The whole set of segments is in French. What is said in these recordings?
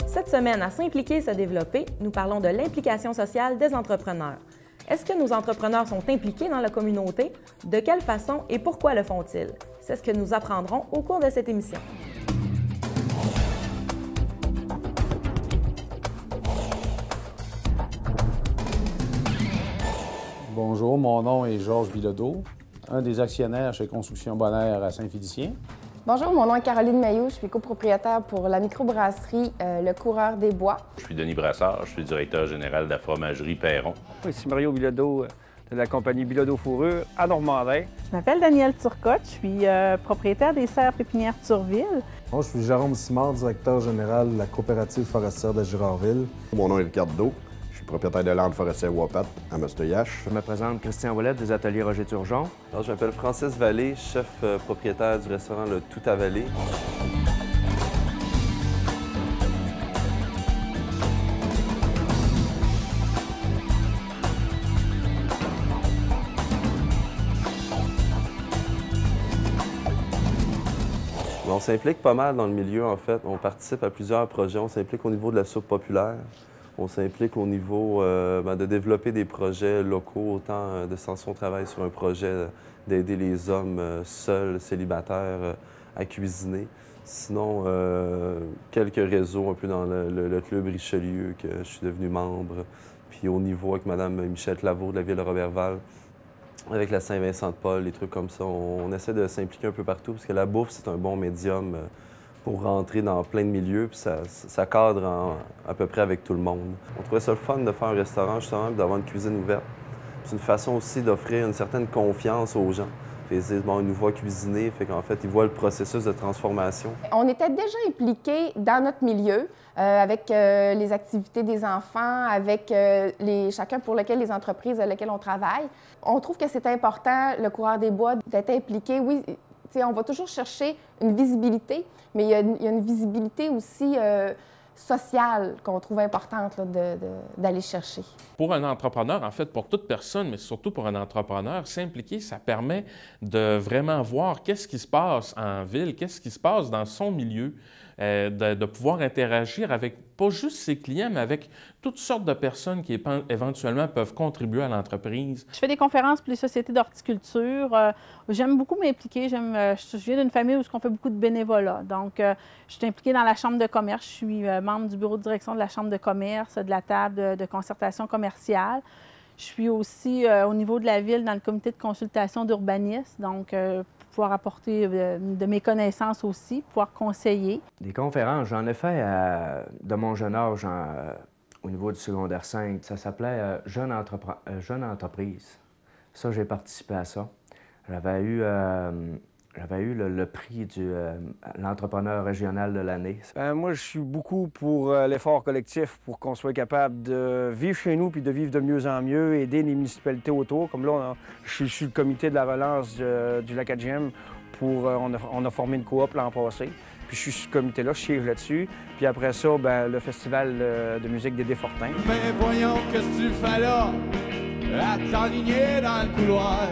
Cette semaine, à S'impliquer et se développer, nous parlons de l'implication sociale des entrepreneurs. Est-ce que nos entrepreneurs sont impliqués dans la communauté? De quelle façon et pourquoi le font-ils? C'est ce que nous apprendrons au cours de cette émission. Bonjour, mon nom est Georges Bilodeau, un des actionnaires chez Construction Bonheur à Saint-Félicien. Bonjour, mon nom est Caroline Mailloux, je suis copropriétaire pour la microbrasserie Le Coureur des Bois. Je suis Denis Brassard, je suis directeur général de la fromagerie Perron. Ici Mario Bilodeau de la compagnie Bilodeau Fourrure à Normandin. Je m'appelle Danielle Turcotte, je suis propriétaire des serres pépinières Turville. Moi, je suis Jérôme Simard, directeur général de la coopérative forestière de Girardville. Mon nom est Ricardo. Je suis propriétaire de l'Ande forestière Wapat à Masteuillache. Je me présente Christian Ouellet des ateliers Roger Turgeon. Alors, je m'appelle Francis Vallée, chef propriétaire du restaurant Le Tout à Vallée. On s'implique pas mal dans le milieu, en fait. On participe à plusieurs projets. On s'implique au niveau de la soupe populaire. On s'implique au niveau de développer des projets locaux, autant de Samson travaille sur un projet d'aider les hommes seuls, célibataires, à cuisiner. Sinon, quelques réseaux un peu dans le club Richelieu, que je suis devenu membre. Puis au niveau avec Mme Michette Lavaux de la ville de Roberval, avec la Saint-Vincent-de-Paul, des trucs comme ça. On essaie de s'impliquer un peu partout, parce que la bouffe, c'est un bon médium pour rentrer dans plein de milieux, puis ça cadre à peu près avec tout le monde. On trouvait ça le fun de faire un restaurant, justement, d'avoir une cuisine ouverte. C'est une façon aussi d'offrir une certaine confiance aux gens. Ils disent, bon, ils nous voient cuisiner, fait qu'en fait, ils voient le processus de transformation. On était déjà impliqués dans notre milieu, avec les activités des enfants, avec chacun pour lequel les entreprises avec lesquelles on travaille. On trouve que c'est important, le Coureur des Bois, d'être impliqué. Oui, on va toujours chercher une visibilité, mais il y a une visibilité aussi sociale qu'on trouve importante d'aller chercher. Pour un entrepreneur, en fait, pour toute personne, mais surtout pour un entrepreneur, s'impliquer, ça permet de vraiment voir qu'est-ce qui se passe en ville, qu'est-ce qui se passe dans son milieu, de pouvoir interagir avec pas juste ses clients, mais avec toutes sortes de personnes qui éventuellement peuvent contribuer à l'entreprise. Je fais des conférences pour les sociétés d'horticulture. J'aime beaucoup m'impliquer. Je viens d'une famille où on fait beaucoup de bénévolat. Donc, je suis impliquée dans la Chambre de commerce. Je suis membre du bureau de direction de la Chambre de commerce, de la table de concertation commerciale. Je suis aussi au niveau de la ville dans le comité de consultation d'urbanisme. Donc, pouvoir apporter de mes connaissances aussi, pouvoir conseiller. Des conférences, j'en ai fait de mon jeune âge au niveau du secondaire 5. Ça s'appelait Jeune entreprise. Ça, j'ai participé à ça. J'avais eu le prix de l'entrepreneur régional de l'année. Moi, je suis beaucoup pour l'effort collectif, pour qu'on soit capable de vivre chez nous puis de vivre de mieux en mieux, aider les municipalités autour. Comme là, je suis le comité de la relance du Lac-Adjiem. On a formé une coop l'an passé. Puis je suis sur ce comité-là, je siège là-dessus. Puis après ça, le festival de musique des Desfortins. Mais voyons qu'est-ce que tu fais là, à t'aligner dans le couloir,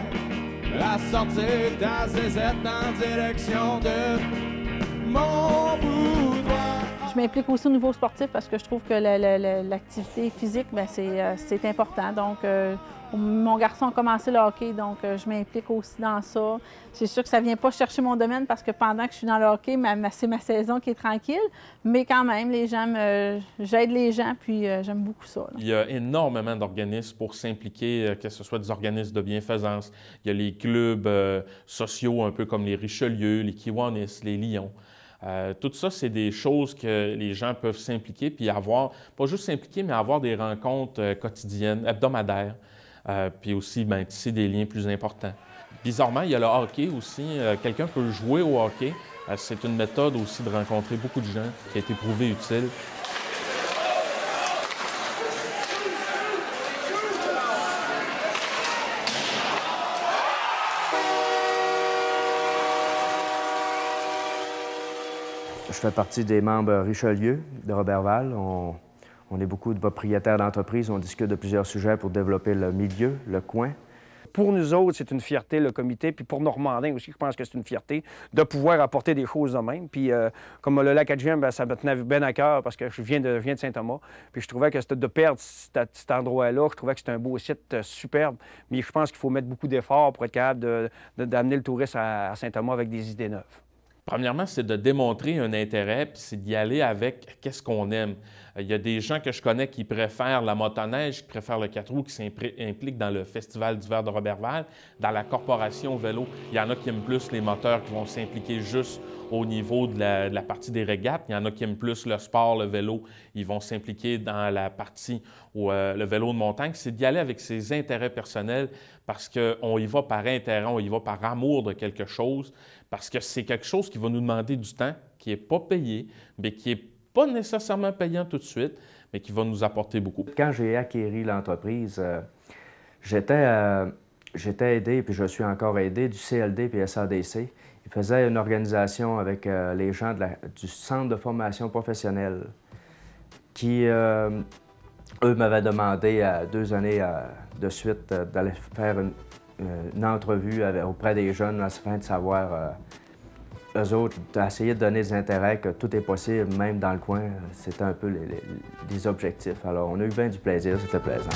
à sortir ta zézette en direction de mon boudoir. Je m'implique aussi au niveau sportif parce que je trouve que l'activité physique, c'est important. Donc, mon garçon a commencé le hockey, donc je m'implique aussi dans ça. C'est sûr que ça ne vient pas chercher mon domaine parce que pendant que je suis dans le hockey, c'est ma saison qui est tranquille. Mais quand même, j'aide les gens, puis j'aime beaucoup ça. Là. Il y a énormément d'organismes pour s'impliquer, que ce soit des organismes de bienfaisance. Il y a les clubs sociaux, un peu comme les Richelieu, les Kiwanis, les Lions. Tout ça, c'est des choses que les gens peuvent s'impliquer, puis avoir, pas juste s'impliquer, mais avoir des rencontres quotidiennes, hebdomadaires, puis aussi tisser des liens plus importants. Bizarrement, il y a le hockey aussi. Quelqu'un peut jouer au hockey. C'est une méthode aussi de rencontrer beaucoup de gens qui a été prouvée utile. Je fais partie des membres Richelieu de Roberval. On On est beaucoup de propriétaires d'entreprises, on discute de plusieurs sujets pour développer le milieu, le coin. Pour nous autres, c'est une fierté, le comité, puis pour Normandin aussi, je pense que c'est une fierté de pouvoir apporter des choses de même. Puis comme le lac Adjiem, ça me tenait bien à cœur parce que je viens de Saint-Thomas. Puis je trouvais que de perdre cet endroit-là, je trouvais que c'était un beau site superbe. Mais je pense qu'il faut mettre beaucoup d'efforts pour être capable d'amener le tourisme à Saint-Thomas avec des idées neuves. Premièrement, c'est de démontrer un intérêt, puis c'est d'y aller avec qu'est-ce qu'on aime. Il y a des gens que je connais qui préfèrent la motoneige, qui préfèrent le 4 roues, qui s'impliquent dans le Festival d'hiver de Roberval, dans la corporation vélo. Il y en a qui aiment plus les moteurs, qui vont s'impliquer juste au niveau de la partie des régates. Il y en a qui aiment plus le sport, le vélo. Ils vont s'impliquer dans la partie où le vélo de montagne. C'est d'y aller avec ses intérêts personnels parce qu'on y va par intérêt, on y va par amour de quelque chose, parce que c'est quelque chose qui va nous demander du temps, qui n'est pas payé, mais qui n'est pas nécessairement payant tout de suite, mais qui va nous apporter beaucoup. Quand j'ai acquis l'entreprise, j'étais aidé, puis je suis encore aidé, du CLD puis SADC. Ils faisaient une organisation avec les gens du Centre de formation professionnelle qui, eux, m'avaient demandé 2 années de suite d'aller faire une entrevue auprès des jeunes afin de savoir, eux autres, d'essayer de donner des intérêts, que tout est possible, même dans le coin. C'était un peu les objectifs. Alors, on a eu bien du plaisir, c'était plaisant.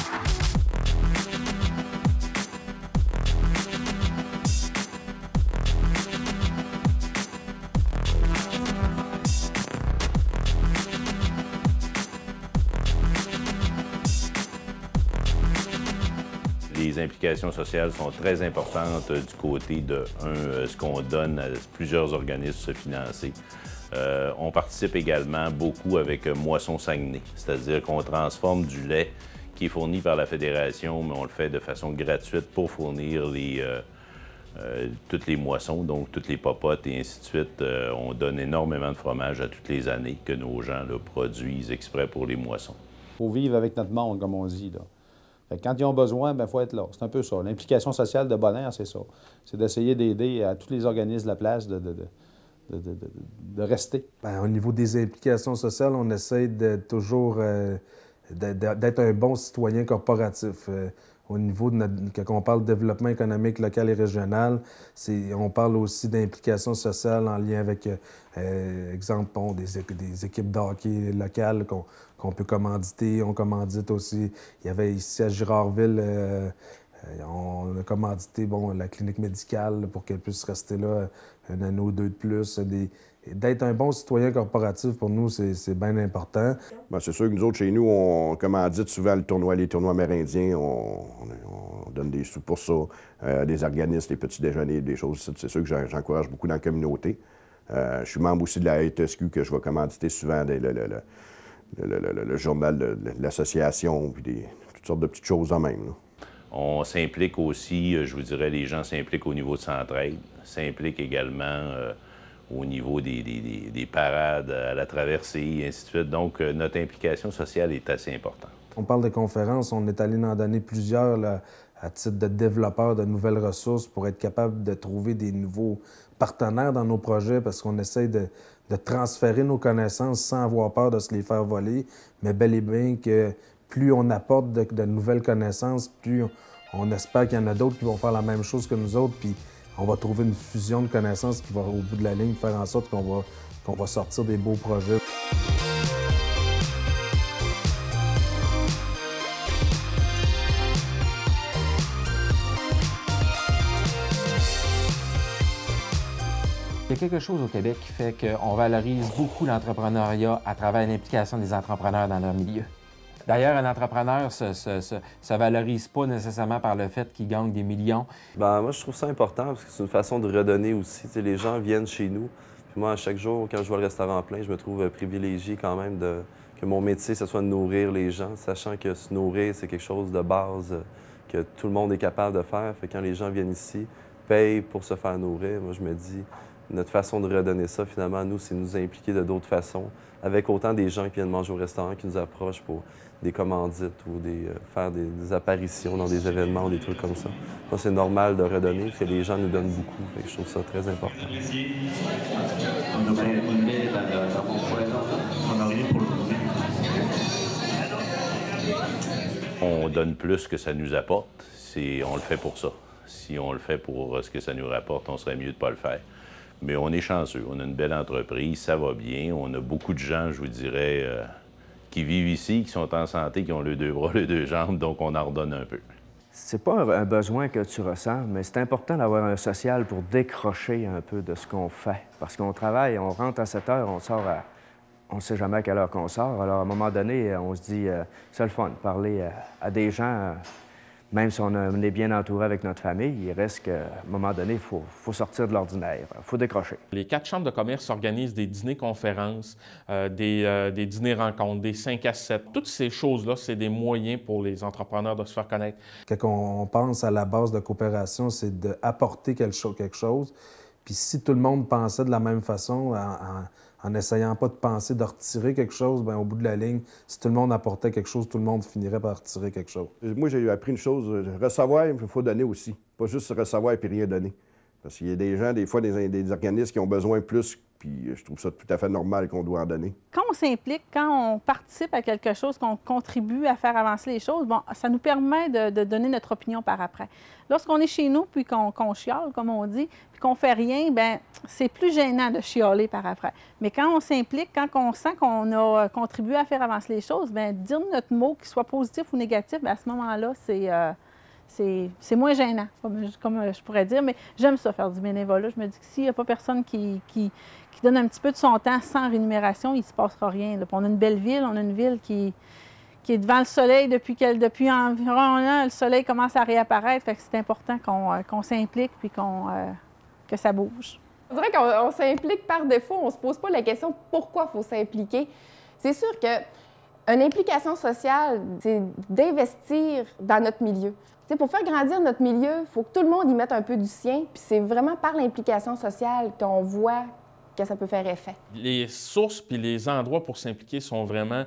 Les implications sociales sont très importantes du côté de, ce qu'on donne à plusieurs organismes financés. On participe également beaucoup avec Moisson Saguenay, c'est-à-dire qu'on transforme du lait qui est fourni par la Fédération, mais on le fait de façon gratuite pour fournir toutes les moissons, donc toutes les popotes et ainsi de suite. On donne énormément de fromage à toutes les années que nos gens là, produisent exprès pour les moissons. Il faut vivre avec notre monde, comme on dit, là. Fait que quand ils ont besoin, il faut être là. C'est un peu ça. L'implication sociale de Bonaire, c'est ça. C'est d'essayer d'aider à tous les organismes de la place de rester. Bien, au niveau des implications sociales, on essaie de toujours d'être un bon citoyen corporatif. Au niveau de quand on parle de développement économique local et régional, on parle aussi d'implication sociale en lien avec, exemple, des équipes de hockey locales qu'on peut commanditer. On commandite aussi. Il y avait ici à Girardville, on a commandité la clinique médicale pour qu'elle puisse rester là un an ou 2 de plus. D'être un bon citoyen corporatif, pour nous, c'est bien important. Bien, c'est sûr que nous autres, chez nous, on commandite souvent les tournois amérindiens. On donne des sous pour ça, des organismes, des petits déjeuners, des choses. C'est sûr que j'encourage beaucoup dans la communauté. Je suis membre aussi de la HSQ, que je vais commanditer souvent le journal de l'association, puis toutes sortes de petites choses en même. Là. On s'implique aussi, je vous dirais, les gens s'impliquent au niveau de Centraide, s'impliquent également au niveau des parades à la traversée, et ainsi de suite. Donc, notre implication sociale est assez importante. On parle de conférences, on est allé en donner plusieurs là, à titre de développeurs de nouvelles ressources pour être capable de trouver des nouveaux partenaires dans nos projets parce qu'on essaie de transférer nos connaissances sans avoir peur de se les faire voler, mais bel et bien que plus on apporte de nouvelles connaissances, plus on espère qu'il y en a d'autres qui vont faire la même chose que nous autres, puis on va trouver une fusion de connaissances qui va, au bout de la ligne, faire en sorte qu'on va sortir des beaux projets. Il y a quelque chose au Québec qui fait qu'on valorise beaucoup l'entrepreneuriat à travers l'implication des entrepreneurs dans leur milieu. D'ailleurs, un entrepreneur ne se valorise pas nécessairement par le fait qu'il gagne des millions. Bien, moi, je trouve ça important parce que c'est une façon de redonner aussi. T'sais, les gens viennent chez nous. Puis moi, à chaque jour, quand je vois le restaurant plein, je me trouve privilégié quand même que mon métier, ce soit de nourrir les gens, sachant que se nourrir, c'est quelque chose de base que tout le monde est capable de faire. Fait que quand les gens viennent ici, payent pour se faire nourrir, moi, je me dis, notre façon de redonner ça, finalement, nous, c'est nous impliquer de d'autres façons, avec autant des gens qui viennent manger au restaurant, qui nous approchent pour des commandites ou faire des apparitions dans des événements ou des trucs comme ça. Moi, c'est normal de redonner, parce que les gens nous donnent beaucoup. Fait que je trouve ça très important. On a rien pour le On donne plus que ça nous apporte, on le fait pour ça. Si on le fait pour ce que ça nous rapporte, on serait mieux de ne pas le faire. Mais on est chanceux, on a une belle entreprise, ça va bien. On a beaucoup de gens, je vous dirais, qui vivent ici, qui sont en santé, qui ont les 2 bras, les 2 jambes, donc on en redonne un peu. C'est pas un besoin que tu ressens, mais c'est important d'avoir un social pour décrocher un peu de ce qu'on fait. Parce qu'on travaille, on rentre à 7 heures, on sort on ne sait jamais à quelle heure qu'on sort. Alors, à un moment donné, on se dit, c'est le fun, parler à des gens, même si on est bien entouré avec notre famille, il reste qu'à un moment donné, il faut sortir de l'ordinaire, il faut décrocher. Les 4 chambres de commerce organisent des dîners-conférences, des dîners-rencontres, des 5 à 7. Toutes ces choses-là, c'est des moyens pour les entrepreneurs de se faire connaître. Quand on pense à la base de coopération, c'est d'apporter quelque chose. Puis si tout le monde pensait de la même façon, en n'essayant pas de penser de retirer quelque chose, bien, au bout de la ligne, si tout le monde apportait quelque chose, tout le monde finirait par retirer quelque chose. Moi, j'ai appris une chose, recevoir, il faut donner aussi. Pas juste recevoir et puis rien donner. Parce qu'il y a des gens, des fois, des organismes qui ont besoin plus, puis je trouve ça tout à fait normal qu'on doit en donner. Quand on s'implique, quand on participe à quelque chose, qu'on contribue à faire avancer les choses, bon, ça nous permet de donner notre opinion par après. Lorsqu'on est chez nous, puis qu'on chiale, comme on dit, puis qu'on fait rien, bien, c'est plus gênant de chialer par après. Mais quand on s'implique, quand on sent qu'on a contribué à faire avancer les choses, bien, dire notre mot, qu'il soit positif ou négatif, bien, à ce moment-là, c'est moins gênant, comme je pourrais dire. Mais j'aime ça, faire du bénévolat. Je me dis que s'il n'y a pas personne qui donne un petit peu de son temps sans rémunération, il ne se passera rien. Là. On a une belle ville, on a une ville qui est devant le soleil depuis environ un an. Le soleil commence à réapparaître, fait que c'est important qu'on s'implique puis que ça bouge. On dirait qu'on s'implique par défaut, on ne se pose pas la question pourquoi il faut s'impliquer. C'est sûr qu'une implication sociale, c'est d'investir dans notre milieu. T'sais, pour faire grandir notre milieu, il faut que tout le monde y mette un peu du sien, puis c'est vraiment par l'implication sociale qu'on voit que ça peut faire effet. Les sources puis les endroits pour s'impliquer sont vraiment...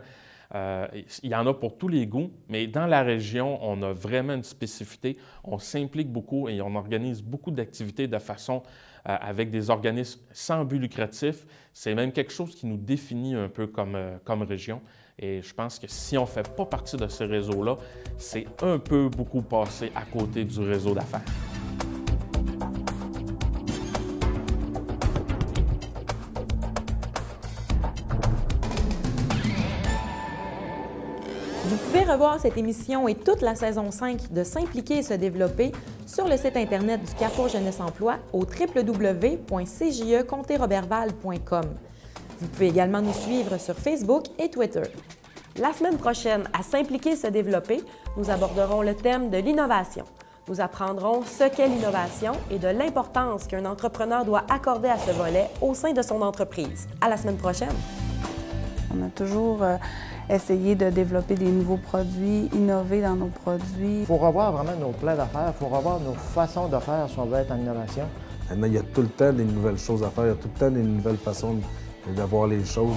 il y en a pour tous les goûts, mais dans la région, on a vraiment une spécificité. On s'implique beaucoup et on organise beaucoup d'activités de façon avec des organismes sans but lucratif. C'est même quelque chose qui nous définit un peu comme région. Et je pense que si on ne fait pas partie de ce réseau-là, c'est un peu beaucoup passé à côté du réseau d'affaires. Vous pouvez revoir cette émission et toute la saison 5 de S'impliquer et se développer sur le site Internet du Carrefour Jeunesse Emploi au www.cje-comté-robertval.com. Vous pouvez également nous suivre sur Facebook et Twitter. La semaine prochaine, à S'impliquer et se développer, nous aborderons le thème de l'innovation. Nous apprendrons ce qu'est l'innovation et de l'importance qu'un entrepreneur doit accorder à ce volet au sein de son entreprise. À la semaine prochaine! On a toujours essayé de développer des nouveaux produits, innover dans nos produits. Il faut revoir vraiment nos plans d'affaires, il faut revoir nos façons de faire si on veut être en innovation. Maintenant, il y a tout le temps des nouvelles choses à faire, il y a tout le temps des nouvelles façons de voir les choses.